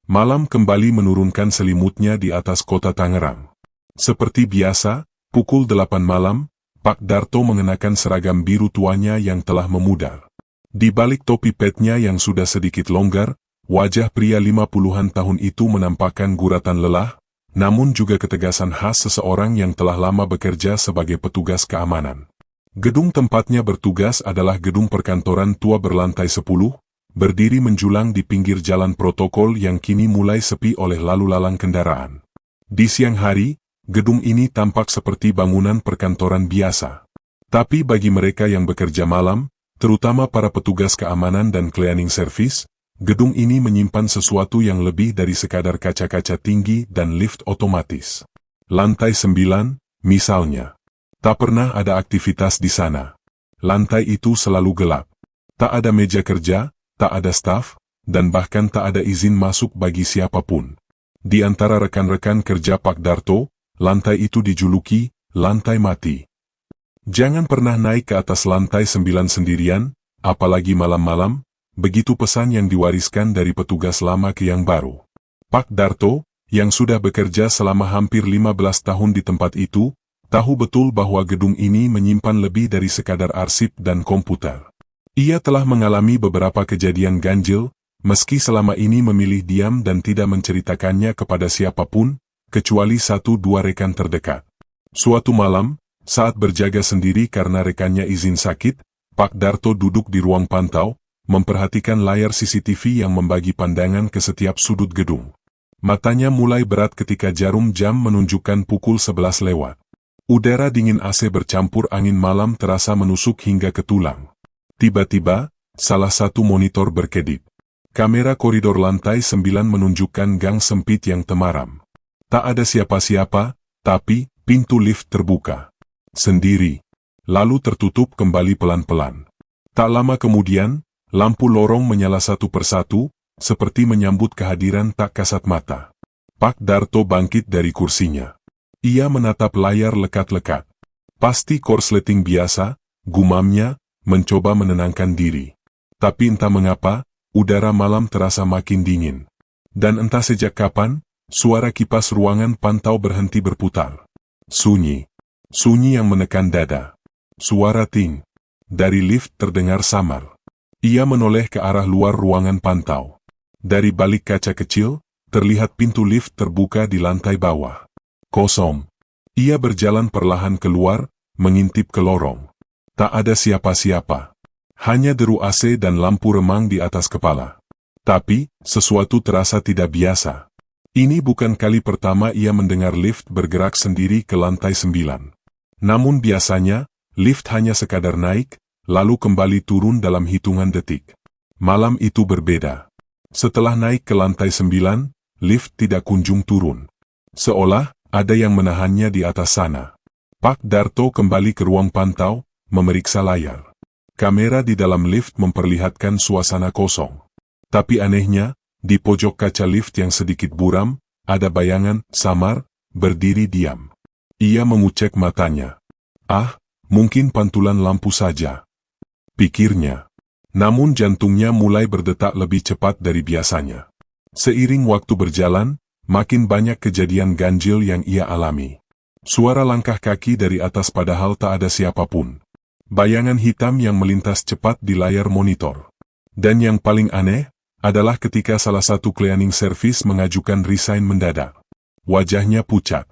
Malam kembali menurunkan selimutnya di atas kota Tangerang. Seperti biasa, pukul 8 malam, Pak Darto mengenakan seragam biru tuanya yang telah memudar. Di balik topi petnya yang sudah sedikit longgar, wajah pria 50-an tahun itu menampakkan guratan lelah, namun juga ketegasan khas seseorang yang telah lama bekerja sebagai petugas keamanan. Gedung tempatnya bertugas adalah gedung perkantoran tua berlantai 10, berdiri menjulang di pinggir jalan protokol yang kini mulai sepi oleh lalu lalang kendaraan. Di siang hari, gedung ini tampak seperti bangunan perkantoran biasa. Tapi bagi mereka yang bekerja malam, terutama para petugas keamanan dan cleaning service, gedung ini menyimpan sesuatu yang lebih dari sekadar kaca-kaca tinggi dan lift otomatis. Lantai 9, misalnya. Tak pernah ada aktivitas di sana. Lantai itu selalu gelap. Tak ada meja kerja, tak ada staf, dan bahkan tak ada izin masuk bagi siapapun. Di antara rekan-rekan kerja Pak Darto, lantai itu dijuluki lantai mati. Jangan pernah naik ke atas lantai 9 sendirian, apalagi malam-malam, begitu pesan yang diwariskan dari petugas lama ke yang baru. Pak Darto, yang sudah bekerja selama hampir 15 tahun di tempat itu, tahu betul bahwa gedung ini menyimpan lebih dari sekadar arsip dan komputer. Ia telah mengalami beberapa kejadian ganjil, meski selama ini memilih diam dan tidak menceritakannya kepada siapapun, kecuali 1-2 rekan terdekat. Suatu malam, saat berjaga sendiri karena rekannya izin sakit, Pak Darto duduk di ruang pantau, memperhatikan layar CCTV yang membagi pandangan ke setiap sudut gedung. Matanya mulai berat ketika jarum jam menunjukkan pukul 11 lewat. Udara dingin AC bercampur angin malam terasa menusuk hingga ke tulang. Tiba-tiba, salah satu monitor berkedip. Kamera koridor lantai 9 menunjukkan gang sempit yang temaram. Tak ada siapa-siapa, tapi pintu lift terbuka sendiri, lalu tertutup kembali pelan-pelan. Tak lama kemudian, lampu lorong menyala satu persatu, seperti menyambut kehadiran tak kasat mata. Pak Darto bangkit dari kursinya. Ia menatap layar lekat-lekat. Pasti korsleting biasa, gumamnya, mencoba menenangkan diri. Tapi entah mengapa, udara malam terasa makin dingin. Dan entah sejak kapan, suara kipas ruangan pantau berhenti berputar. Sunyi. Sunyi yang menekan dada. Suara ting. Dari lift terdengar samar. Ia menoleh ke arah luar ruangan pantau. Dari balik kaca kecil, terlihat pintu lift terbuka di lantai bawah. Kosong. Ia berjalan perlahan keluar, mengintip ke lorong. Tak ada siapa-siapa. Hanya deru AC dan lampu remang di atas kepala. Tapi, sesuatu terasa tidak biasa. Ini bukan kali pertama ia mendengar lift bergerak sendiri ke lantai 9. Namun biasanya, lift hanya sekadar naik, lalu kembali turun dalam hitungan detik. Malam itu berbeda. Setelah naik ke lantai 9, lift tidak kunjung turun. Seolah ada yang menahannya di atas sana. Pak Darto kembali ke ruang pantau, memeriksa layar. Kamera di dalam lift memperlihatkan suasana kosong. Tapi anehnya, di pojok kaca lift yang sedikit buram, ada bayangan samar, berdiri diam. Ia mengucek matanya. Ah, mungkin pantulan lampu saja, pikirnya. Namun jantungnya mulai berdetak lebih cepat dari biasanya. Seiring waktu berjalan, makin banyak kejadian ganjil yang ia alami. Suara langkah kaki dari atas padahal tak ada siapapun. Bayangan hitam yang melintas cepat di layar monitor. Dan yang paling aneh, adalah ketika salah satu cleaning service mengajukan resign mendadak. Wajahnya pucat.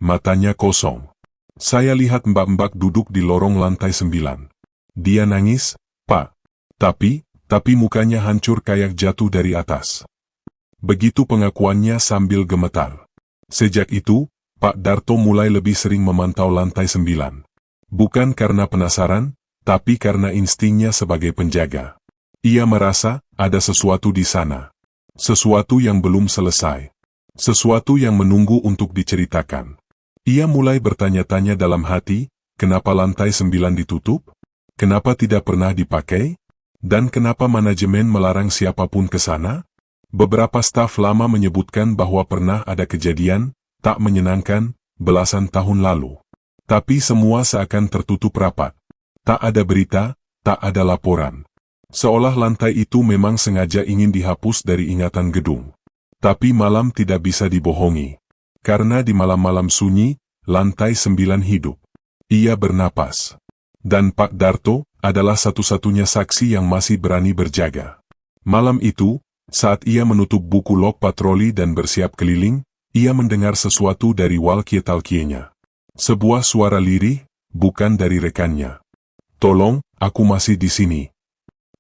Matanya kosong. Saya lihat mbak-mbak duduk di lorong lantai 9. Dia nangis, Pak. Tapi mukanya hancur kayak jatuh dari atas. Begitu pengakuannya sambil gemetar. Sejak itu, Pak Darto mulai lebih sering memantau lantai 9. Bukan karena penasaran, tapi karena instingnya sebagai penjaga. Ia merasa ada sesuatu di sana. Sesuatu yang belum selesai. Sesuatu yang menunggu untuk diceritakan. Ia mulai bertanya-tanya dalam hati, kenapa lantai 9 ditutup? Kenapa tidak pernah dipakai? Dan kenapa manajemen melarang siapapun ke sana? Beberapa staf lama menyebutkan bahwa pernah ada kejadian tak menyenangkan belasan tahun lalu. Tapi semua seakan tertutup rapat. Tak ada berita, tak ada laporan. Seolah lantai itu memang sengaja ingin dihapus dari ingatan gedung. Tapi malam tidak bisa dibohongi. Karena di malam-malam sunyi, lantai 9 hidup. Ia bernapas. Dan Pak Darto adalah satu-satunya saksi yang masih berani berjaga. Malam itu, saat ia menutup buku log patroli dan bersiap keliling, ia mendengar sesuatu dari walkie-talkie-nya. Sebuah suara lirih, bukan dari rekannya. "Tolong, aku masih di sini."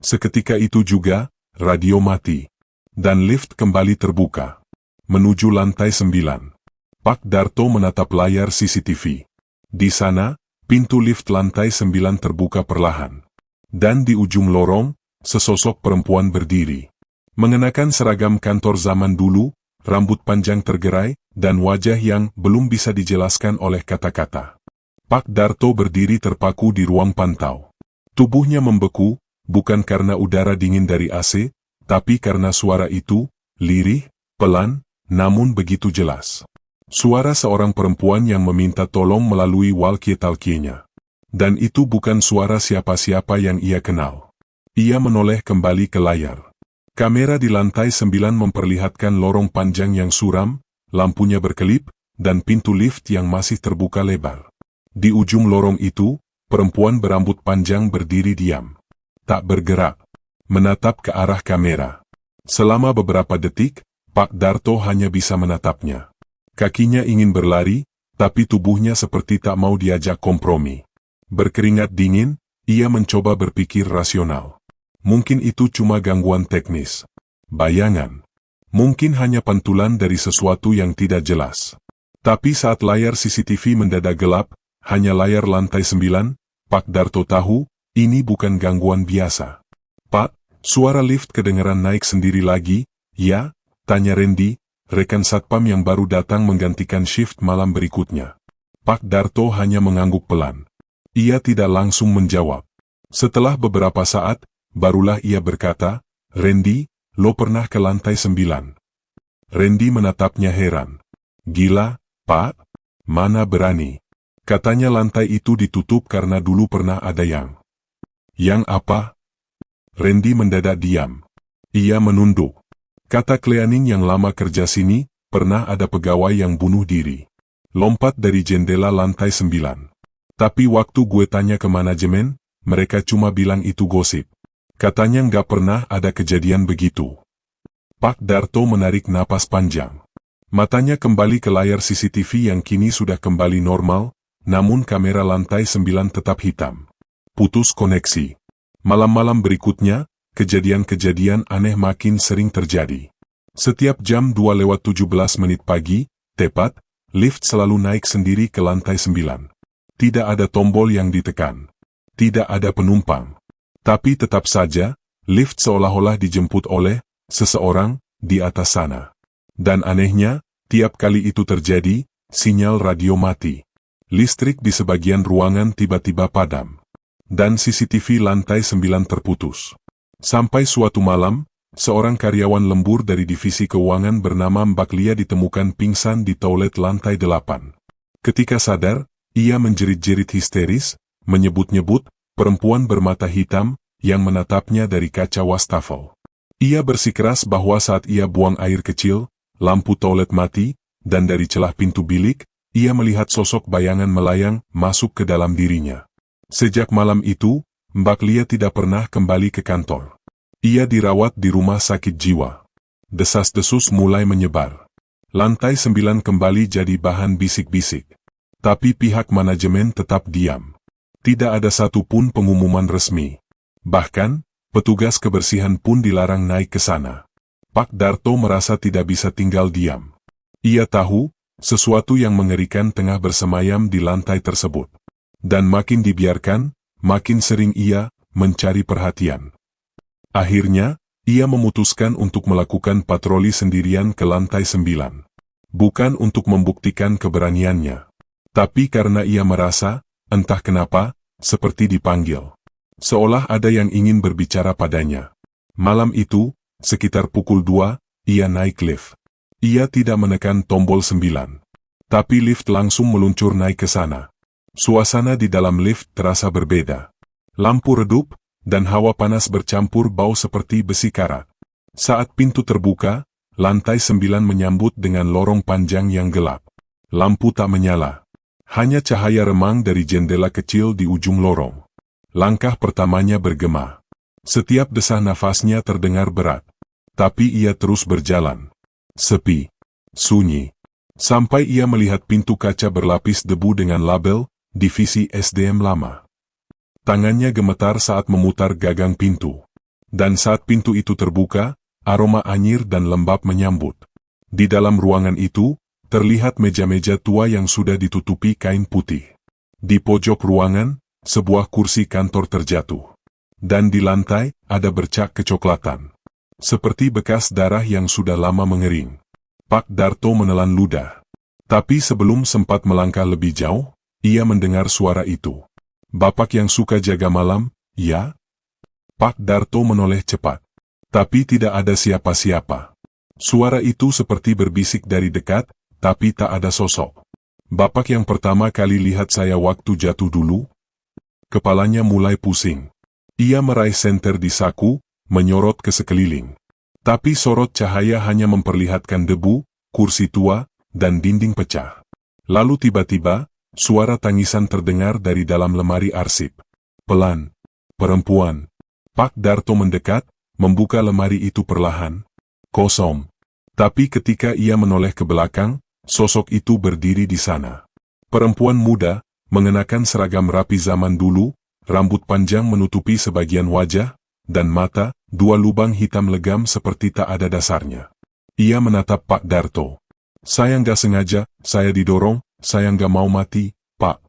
Seketika itu juga, radio mati. Dan lift kembali terbuka. Menuju lantai 9. Pak Darto menatap layar CCTV. Di sana, pintu lift lantai 9 terbuka perlahan. Dan di ujung lorong, sesosok perempuan berdiri. Mengenakan seragam kantor zaman dulu, rambut panjang tergerai, dan wajah yang belum bisa dijelaskan oleh kata-kata. Pak Darto berdiri terpaku di ruang pantau. Tubuhnya membeku, bukan karena udara dingin dari AC, tapi karena suara itu, lirih, pelan, namun begitu jelas. Suara seorang perempuan yang meminta tolong melalui walkie-talkie-nya. Dan itu bukan suara siapa-siapa yang ia kenal. Ia menoleh kembali ke layar. Kamera di lantai 9 memperlihatkan lorong panjang yang suram, lampunya berkelip, dan pintu lift yang masih terbuka lebar. Di ujung lorong itu, perempuan berambut panjang berdiri diam. Tak bergerak. Menatap ke arah kamera. Selama beberapa detik, Pak Darto hanya bisa menatapnya. Kakinya ingin berlari, tapi tubuhnya seperti tak mau diajak kompromi. Berkeringat dingin, ia mencoba berpikir rasional. Mungkin itu cuma gangguan teknis. Bayangan. Mungkin hanya pantulan dari sesuatu yang tidak jelas. Tapi saat layar CCTV mendadak gelap, hanya layar lantai 9, Pak Darto tahu, ini bukan gangguan biasa. "Pak," suara lift kedengaran naik sendiri lagi. "Ya?" tanya Randy, rekan satpam yang baru datang menggantikan shift malam berikutnya. Pak Darto hanya mengangguk pelan. Ia tidak langsung menjawab. Setelah beberapa saat, barulah ia berkata, "Randy, lo pernah ke lantai 9?" Randy menatapnya heran. "Gila, Pak? Mana berani?" Katanya lantai itu ditutup karena dulu pernah ada yang... "Yang apa?" Randy mendadak diam. Ia menunduk. "Kata cleaning yang lama kerja sini, pernah ada pegawai yang bunuh diri. Lompat dari jendela lantai 9. Tapi waktu gue tanya ke manajemen, mereka cuma bilang itu gosip. Katanya nggak pernah ada kejadian begitu." Pak Darto menarik napas panjang. Matanya kembali ke layar CCTV yang kini sudah kembali normal, namun kamera lantai 9 tetap hitam. Putus koneksi. Malam-malam berikutnya, kejadian-kejadian aneh makin sering terjadi. Setiap jam 2:17 pagi, tepat, lift selalu naik sendiri ke lantai 9. Tidak ada tombol yang ditekan. Tidak ada penumpang. Tapi tetap saja, lift seolah-olah dijemput oleh seseorang di atas sana. Dan anehnya, tiap kali itu terjadi, sinyal radio mati. Listrik di sebagian ruangan tiba-tiba padam. Dan CCTV lantai 9 terputus. Sampai suatu malam, seorang karyawan lembur dari divisi keuangan bernama Mbak Lia ditemukan pingsan di toilet lantai 8. Ketika sadar, ia menjerit-jerit histeris, menyebut-nyebut perempuan bermata hitam yang menatapnya dari kaca wastafel. Ia bersikeras bahwa saat ia buang air kecil, lampu toilet mati, dan dari celah pintu bilik, ia melihat sosok bayangan melayang masuk ke dalam dirinya. Sejak malam itu, Mbak Lia tidak pernah kembali ke kantor. Ia dirawat di rumah sakit jiwa. Desas-desus mulai menyebar. Lantai 9 kembali jadi bahan bisik-bisik. Tapi pihak manajemen tetap diam. Tidak ada satupun pengumuman resmi. Bahkan, petugas kebersihan pun dilarang naik ke sana. Pak Darto merasa tidak bisa tinggal diam. Ia tahu, sesuatu yang mengerikan tengah bersemayam di lantai tersebut. Dan makin dibiarkan, makin sering ia mencari perhatian. Akhirnya, ia memutuskan untuk melakukan patroli sendirian ke lantai 9. Bukan untuk membuktikan keberaniannya. Tapi karena ia merasa, entah kenapa, seperti dipanggil. Seolah ada yang ingin berbicara padanya. Malam itu, sekitar pukul 2, ia naik lift. Ia tidak menekan tombol 9. Tapi lift langsung meluncur naik ke sana. Suasana di dalam lift terasa berbeda. Lampu redup, dan hawa panas bercampur bau seperti besi karat. Saat pintu terbuka, lantai 9 menyambut dengan lorong panjang yang gelap. Lampu tak menyala. Hanya cahaya remang dari jendela kecil di ujung lorong. Langkah pertamanya bergema. Setiap desah nafasnya terdengar berat. Tapi ia terus berjalan. Sepi. Sunyi. Sampai ia melihat pintu kaca berlapis debu dengan label, Divisi SDM Lama. Tangannya gemetar saat memutar gagang pintu. Dan saat pintu itu terbuka, aroma anyir dan lembab menyambut. Di dalam ruangan itu, terlihat meja-meja tua yang sudah ditutupi kain putih. Di pojok ruangan, sebuah kursi kantor terjatuh. Dan di lantai, ada bercak kecoklatan. Seperti bekas darah yang sudah lama mengering. Pak Darto menelan ludah. Tapi sebelum sempat melangkah lebih jauh, ia mendengar suara itu. "Bapak yang suka jaga malam, ya?" Pak Darto menoleh cepat. Tapi tidak ada siapa-siapa. Suara itu seperti berbisik dari dekat, tapi tak ada sosok. "Bapak yang pertama kali lihat saya waktu jatuh dulu?" Kepalanya mulai pusing. Ia meraih senter di saku, menyorot ke sekeliling. Tapi sorot cahaya hanya memperlihatkan debu, kursi tua, dan dinding pecah. Lalu tiba-tiba, suara tangisan terdengar dari dalam lemari arsip. Pelan. Perempuan. Pak Darto mendekat, membuka lemari itu perlahan. Kosong. Tapi ketika ia menoleh ke belakang, sosok itu berdiri di sana. Perempuan muda, mengenakan seragam rapi zaman dulu, rambut panjang menutupi sebagian wajah, dan mata, dua lubang hitam legam seperti tak ada dasarnya. Ia menatap Pak Darto. "Saya nggak sengaja, saya didorong, saya nggak mau mati, Pak."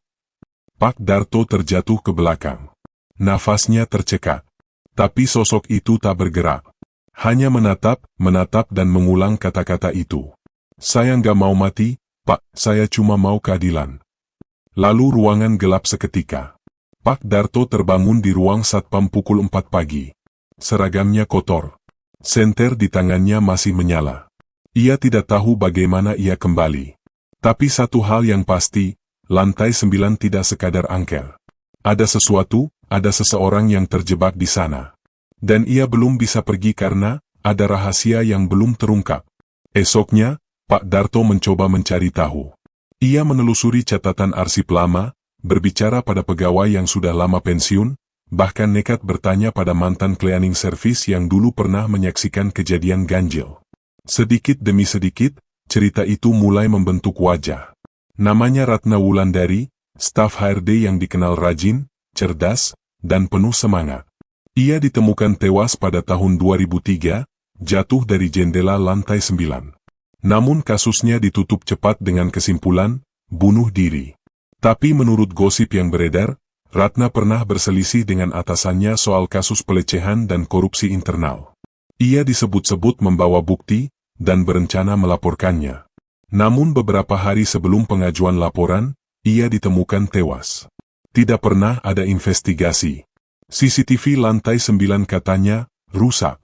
Pak Darto terjatuh ke belakang. Nafasnya tercekat. Tapi sosok itu tak bergerak. Hanya menatap dan mengulang kata-kata itu. "Saya nggak mau mati, Pak, saya cuma mau keadilan." Lalu ruangan gelap seketika. Pak Darto terbangun di ruang satpam pukul 4 pagi. Seragamnya kotor. Senter di tangannya masih menyala. Ia tidak tahu bagaimana ia kembali. Tapi satu hal yang pasti, lantai 9 tidak sekadar angker. Ada sesuatu, ada seseorang yang terjebak di sana. Dan ia belum bisa pergi karena ada rahasia yang belum terungkap. Esoknya, Pak Darto mencoba mencari tahu. Ia menelusuri catatan arsip lama, berbicara pada pegawai yang sudah lama pensiun, bahkan nekat bertanya pada mantan cleaning service yang dulu pernah menyaksikan kejadian ganjil. Sedikit demi sedikit, cerita itu mulai membentuk wajah. Namanya Ratna Wulandari, staf HRD yang dikenal rajin, cerdas, dan penuh semangat. Ia ditemukan tewas pada tahun 2003, jatuh dari jendela lantai 9. Namun kasusnya ditutup cepat dengan kesimpulan, bunuh diri. Tapi menurut gosip yang beredar, Ratna pernah berselisih dengan atasannya soal kasus pelecehan dan korupsi internal. Ia disebut-sebut membawa bukti, dan berencana melaporkannya. Namun beberapa hari sebelum pengajuan laporan, ia ditemukan tewas. Tidak pernah ada investigasi. CCTV lantai 9 katanya, rusak.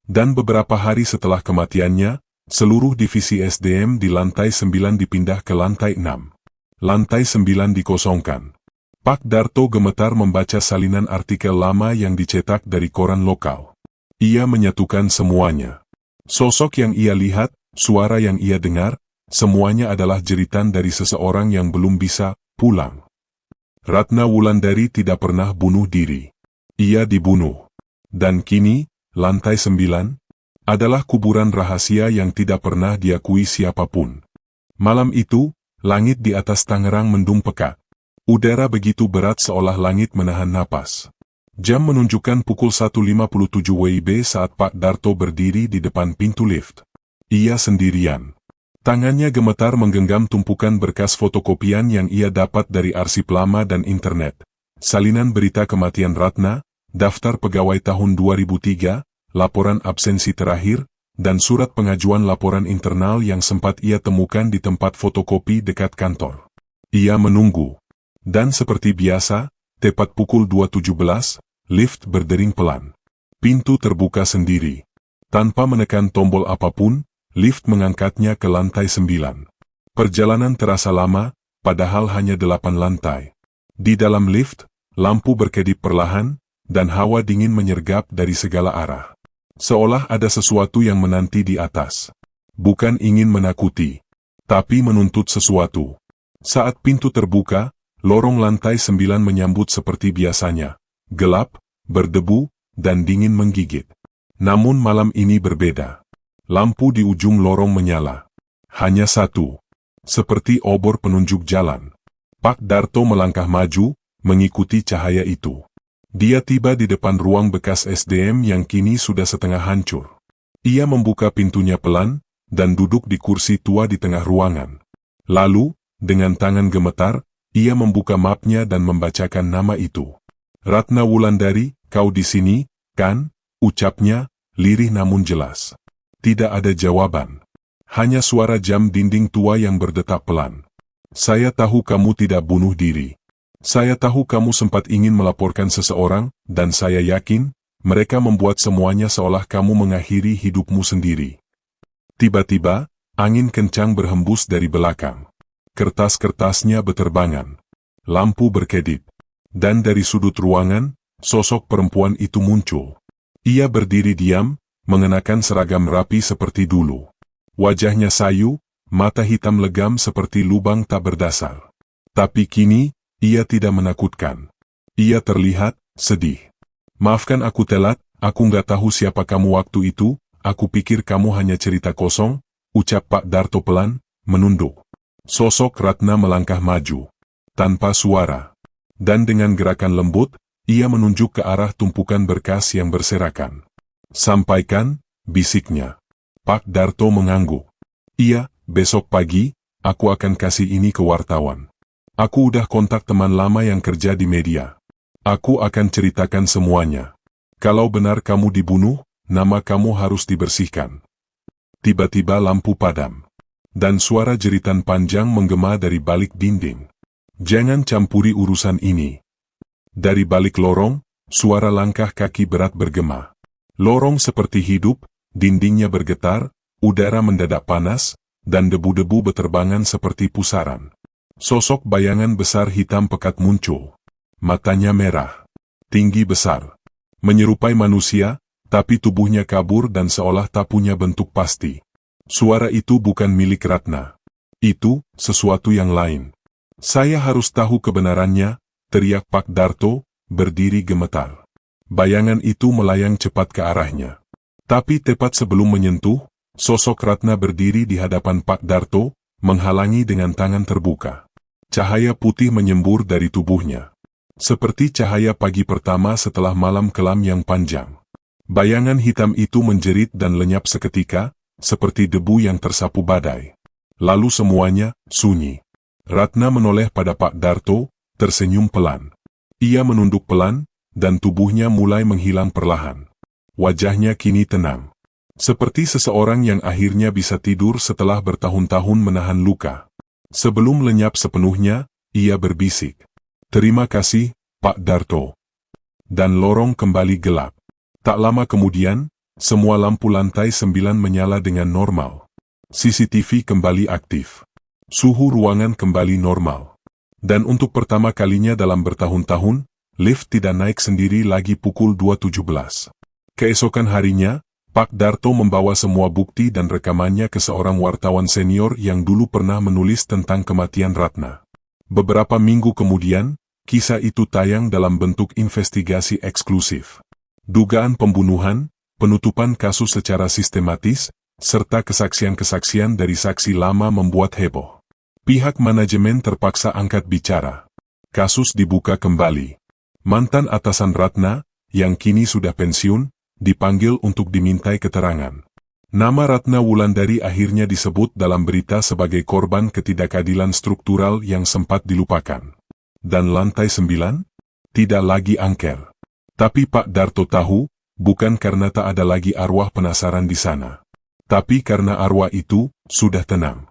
Dan beberapa hari setelah kematiannya, seluruh divisi SDM di lantai 9 dipindah ke lantai 6. Lantai 9 dikosongkan. Pak Darto gemetar membaca salinan artikel lama yang dicetak dari koran lokal. Ia menyatukan semuanya. Sosok yang ia lihat, suara yang ia dengar, semuanya adalah jeritan dari seseorang yang belum bisa pulang. Ratna Wulandari tidak pernah bunuh diri. Ia dibunuh. Dan kini, lantai 9 adalah kuburan rahasia yang tidak pernah diakui siapapun. Malam itu, langit di atas Tangerang mendung pekat. Udara begitu berat seolah langit menahan napas. Jam menunjukkan pukul 1.57 WIB saat Pak Darto berdiri di depan pintu lift. Ia sendirian. Tangannya gemetar menggenggam tumpukan berkas fotokopian yang ia dapat dari arsip lama dan internet. Salinan berita kematian Ratna, daftar pegawai tahun 2003, laporan absensi terakhir, dan surat pengajuan laporan internal yang sempat ia temukan di tempat fotokopi dekat kantor. Ia menunggu. Dan seperti biasa, tepat pukul 2.17, lift berdering pelan. Pintu terbuka sendiri. Tanpa menekan tombol apapun, lift mengangkatnya ke lantai 9. Perjalanan terasa lama, padahal hanya 8 lantai. Di dalam lift, lampu berkedip perlahan, dan hawa dingin menyergap dari segala arah. Seolah ada sesuatu yang menanti di atas. Bukan ingin menakuti, tapi menuntut sesuatu. Saat pintu terbuka, lorong lantai 9 menyambut seperti biasanya. Gelap, berdebu, dan dingin menggigit. Namun malam ini berbeda. Lampu di ujung lorong menyala. Hanya satu. Seperti obor penunjuk jalan. Pak Darto melangkah maju, mengikuti cahaya itu. Dia tiba di depan ruang bekas SDM yang kini sudah setengah hancur. Ia membuka pintunya pelan, dan duduk di kursi tua di tengah ruangan. Lalu, dengan tangan gemetar, ia membuka mapnya dan membacakan nama itu. Ratna Wulandari, kau di sini, kan? Ucapnya, lirih namun jelas. Tidak ada jawaban. Hanya suara jam dinding tua yang berdetak pelan. Saya tahu kamu tidak bunuh diri. Saya tahu kamu sempat ingin melaporkan seseorang, dan saya yakin, mereka membuat semuanya seolah kamu mengakhiri hidupmu sendiri. Tiba-tiba, angin kencang berhembus dari belakang. Kertas-kertasnya beterbangan. Lampu berkedip. Dan dari sudut ruangan, sosok perempuan itu muncul. Ia berdiri diam, mengenakan seragam rapi seperti dulu. Wajahnya sayu, mata hitam legam seperti lubang tak berdasar. Tapi kini, ia tidak menakutkan. Ia terlihat sedih. Maafkan aku telat, aku nggak tahu siapa kamu waktu itu, aku pikir kamu hanya cerita kosong, ucap Pak Darto pelan, menunduk. Sosok Ratna melangkah maju. Tanpa suara. Dan dengan gerakan lembut, ia menunjuk ke arah tumpukan berkas yang berserakan. Sampaikan, bisiknya. Pak Darto mengangguk. Iya, besok pagi, aku akan kasih ini ke wartawan. Aku udah kontak teman lama yang kerja di media. Aku akan ceritakan semuanya. Kalau benar kamu dibunuh, nama kamu harus dibersihkan. Tiba-tiba lampu padam. Dan suara jeritan panjang menggema dari balik dinding. Jangan campuri urusan ini. Dari balik lorong, suara langkah kaki berat bergema. Lorong seperti hidup, dindingnya bergetar, udara mendadak panas, dan debu-debu beterbangan seperti pusaran. Sosok bayangan besar hitam pekat muncul. Matanya merah. Tinggi besar. Menyerupai manusia, tapi tubuhnya kabur dan seolah tak punya bentuk pasti. Suara itu bukan milik Ratna. Itu, sesuatu yang lain. Saya harus tahu kebenarannya, teriak Pak Darto, berdiri gemetar. Bayangan itu melayang cepat ke arahnya. Tapi tepat sebelum menyentuh, sosok Ratna berdiri di hadapan Pak Darto, menghalangi dengan tangan terbuka. Cahaya putih menyembur dari tubuhnya. Seperti cahaya pagi pertama setelah malam kelam yang panjang. Bayangan hitam itu menjerit dan lenyap seketika, seperti debu yang tersapu badai. Lalu semuanya, sunyi. Ratna menoleh pada Pak Darto, tersenyum pelan. Ia menunduk pelan, dan tubuhnya mulai menghilang perlahan. Wajahnya kini tenang. Seperti seseorang yang akhirnya bisa tidur setelah bertahun-tahun menahan luka. Sebelum lenyap sepenuhnya, ia berbisik. Terima kasih, Pak Darto. Dan lorong kembali gelap. Tak lama kemudian, semua lampu lantai 9 menyala dengan normal. CCTV kembali aktif. Suhu ruangan kembali normal. Dan untuk pertama kalinya dalam bertahun-tahun, lift tidak naik sendiri lagi pukul 2.17. Keesokan harinya, Pak Darto membawa semua bukti dan rekamannya ke seorang wartawan senior yang dulu pernah menulis tentang kematian Ratna. Beberapa minggu kemudian, kisah itu tayang dalam bentuk investigasi eksklusif. Dugaan pembunuhan, penutupan kasus secara sistematis, serta kesaksian-kesaksian dari saksi lama membuat heboh. Pihak manajemen terpaksa angkat bicara. Kasus dibuka kembali. Mantan atasan Ratna, yang kini sudah pensiun, dipanggil untuk dimintai keterangan. Nama Ratna Wulandari akhirnya disebut dalam berita sebagai korban ketidakadilan struktural yang sempat dilupakan. Dan lantai 9? Tidak lagi angker. Tapi Pak Darto tahu, bukan karena tak ada lagi arwah penasaran di sana. Tapi karena arwah itu, sudah tenang.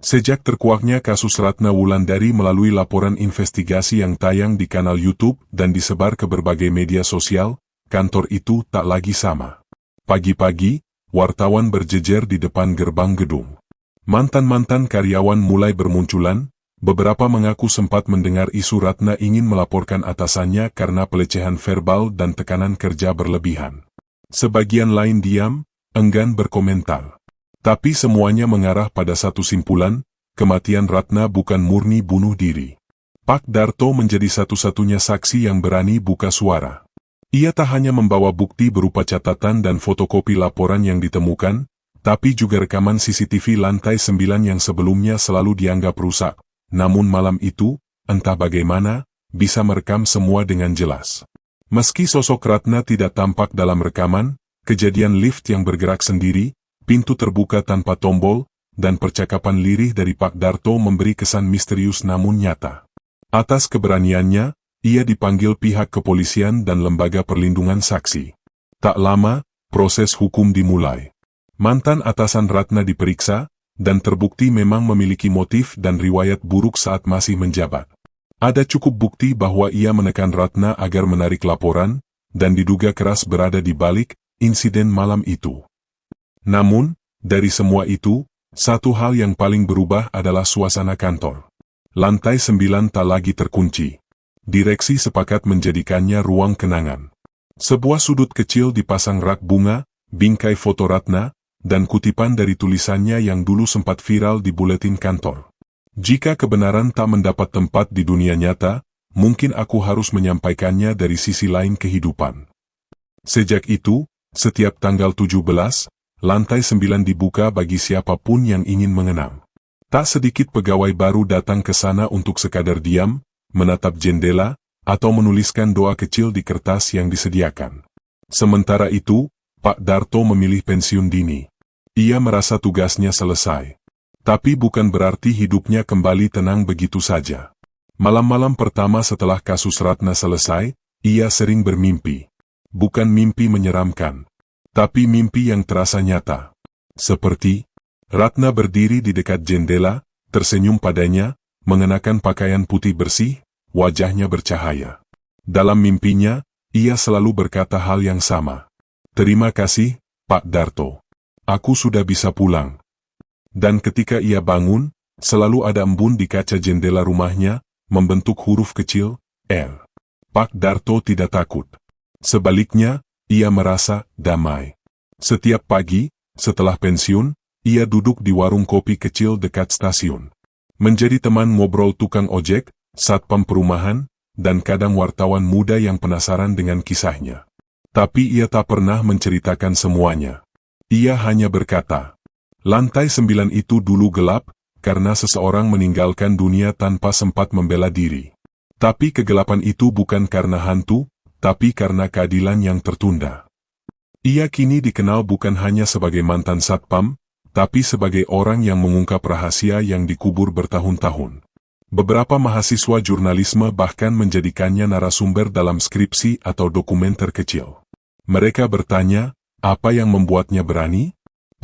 Sejak terkuaknya kasus Ratna Wulandari melalui laporan investigasi yang tayang di kanal YouTube dan disebar ke berbagai media sosial, kantor itu tak lagi sama. Pagi-pagi, wartawan berjejer di depan gerbang gedung. Mantan-mantan karyawan mulai bermunculan, beberapa mengaku sempat mendengar isu Ratna ingin melaporkan atasannya karena pelecehan verbal dan tekanan kerja berlebihan. Sebagian lain diam, enggan berkomentar. Tapi semuanya mengarah pada satu simpulan, kematian Ratna bukan murni bunuh diri. Pak Darto menjadi satu-satunya saksi yang berani buka suara. Ia tak hanya membawa bukti berupa catatan dan fotokopi laporan yang ditemukan, tapi juga rekaman CCTV lantai 9 yang sebelumnya selalu dianggap rusak. Namun malam itu, entah bagaimana, bisa merekam semua dengan jelas. Meski sosok Ratna tidak tampak dalam rekaman, kejadian lift yang bergerak sendiri, pintu terbuka tanpa tombol, dan percakapan lirih dari Pak Darto memberi kesan misterius namun nyata. Atas keberaniannya, ia dipanggil pihak kepolisian dan lembaga perlindungan saksi. Tak lama, proses hukum dimulai. Mantan atasan Ratna diperiksa, dan terbukti memang memiliki motif dan riwayat buruk saat masih menjabat. Ada cukup bukti bahwa ia menekan Ratna agar menarik laporan, dan diduga keras berada di balik insiden malam itu. Namun, dari semua itu, satu hal yang paling berubah adalah suasana kantor. Lantai 9 tak lagi terkunci. Direksi sepakat menjadikannya ruang kenangan. Sebuah sudut kecil dipasang rak bunga, bingkai foto Ratna, dan kutipan dari tulisannya yang dulu sempat viral di buletin kantor. Jika kebenaran tak mendapat tempat di dunia nyata, mungkin aku harus menyampaikannya dari sisi lain kehidupan. Sejak itu, setiap tanggal 17, lantai 9 dibuka bagi siapapun yang ingin mengenang. Tak sedikit pegawai baru datang ke sana untuk sekadar diam, menatap jendela, atau menuliskan doa kecil di kertas yang disediakan. Sementara itu, Pak Darto memilih pensiun dini. Ia merasa tugasnya selesai. Tapi bukan berarti hidupnya kembali tenang begitu saja. Malam-malam pertama setelah kasus Ratna selesai, ia sering bermimpi. Bukan mimpi menyeramkan, tapi mimpi yang terasa nyata. Seperti, Ratna berdiri di dekat jendela, tersenyum padanya, mengenakan pakaian putih bersih, wajahnya bercahaya. Dalam mimpinya, ia selalu berkata hal yang sama. Terima kasih, Pak Darto. Aku sudah bisa pulang. Dan ketika ia bangun, selalu ada embun di kaca jendela rumahnya, membentuk huruf kecil, R. Pak Darto tidak takut. Sebaliknya, ia merasa damai. Setiap pagi, setelah pensiun, ia duduk di warung kopi kecil dekat stasiun. Menjadi teman ngobrol tukang ojek, satpam perumahan, dan kadang wartawan muda yang penasaran dengan kisahnya. Tapi ia tak pernah menceritakan semuanya. Ia hanya berkata, lantai 9 itu dulu gelap, karena seseorang meninggalkan dunia tanpa sempat membela diri. Tapi kegelapan itu bukan karena hantu, tapi karena keadilan yang tertunda. Ia kini dikenal bukan hanya sebagai mantan satpam, tapi sebagai orang yang mengungkap rahasia yang dikubur bertahun-tahun. Beberapa mahasiswa jurnalisme bahkan menjadikannya narasumber dalam skripsi atau dokumenter kecil. Mereka bertanya, apa yang membuatnya berani?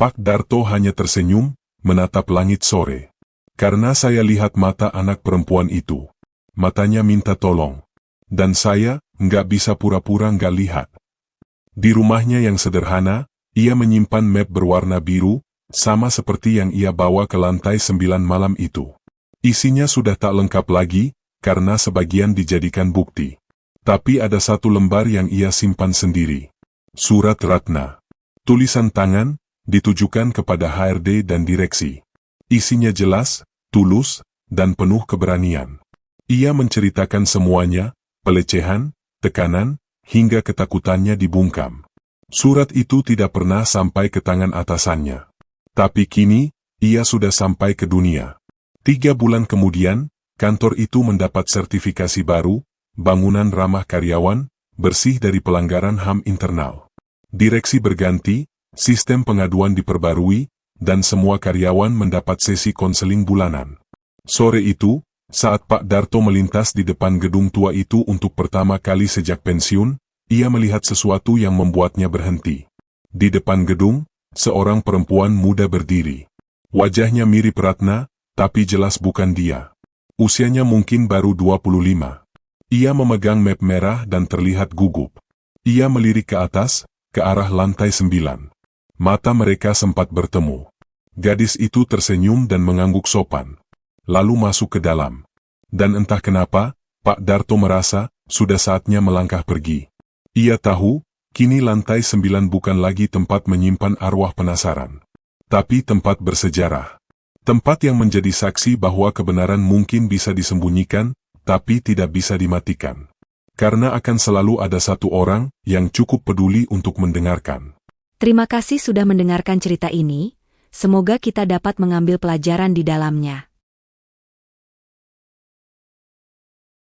Pak Darto hanya tersenyum, menatap langit sore. Karena saya lihat mata anak perempuan itu. Matanya minta tolong. Dan saya, nggak bisa pura-pura nggak lihat. Di rumahnya yang sederhana, ia menyimpan map berwarna biru, sama seperti yang ia bawa ke lantai 9 malam itu. Isinya sudah tak lengkap lagi, karena sebagian dijadikan bukti. Tapi ada satu lembar yang ia simpan sendiri. Surat Ratna. Tulisan tangan, ditujukan kepada HRD dan direksi. Isinya jelas, tulus, dan penuh keberanian. Ia menceritakan semuanya, pelecehan, tekanan, hingga ketakutannya dibungkam. Surat itu tidak pernah sampai ke tangan atasannya. Tapi kini, ia sudah sampai ke dunia. 3 bulan kemudian, kantor itu mendapat sertifikasi baru, bangunan ramah karyawan, bersih dari pelanggaran HAM internal. Direksi berganti, sistem pengaduan diperbarui, dan semua karyawan mendapat sesi konseling bulanan. Sore itu, saat Pak Darto melintas di depan gedung tua itu untuk pertama kali sejak pensiun, ia melihat sesuatu yang membuatnya berhenti. Di depan gedung, seorang perempuan muda berdiri. Wajahnya mirip Ratna, tapi jelas bukan dia. Usianya mungkin baru 25. Ia memegang map merah dan terlihat gugup. Ia melirik ke atas, ke arah lantai 9. Mata mereka sempat bertemu. Gadis itu tersenyum dan mengangguk sopan. Lalu masuk ke dalam. Dan entah kenapa, Pak Darto merasa, sudah saatnya melangkah pergi. Ia tahu, Kini lantai 9 bukan lagi tempat menyimpan arwah penasaran, tapi tempat bersejarah. Tempat yang menjadi saksi bahwa kebenaran mungkin bisa disembunyikan, tapi tidak bisa dimatikan. Karena akan selalu ada satu orang yang cukup peduli untuk mendengarkan. Terima kasih sudah mendengarkan cerita ini, semoga kita dapat mengambil pelajaran di dalamnya.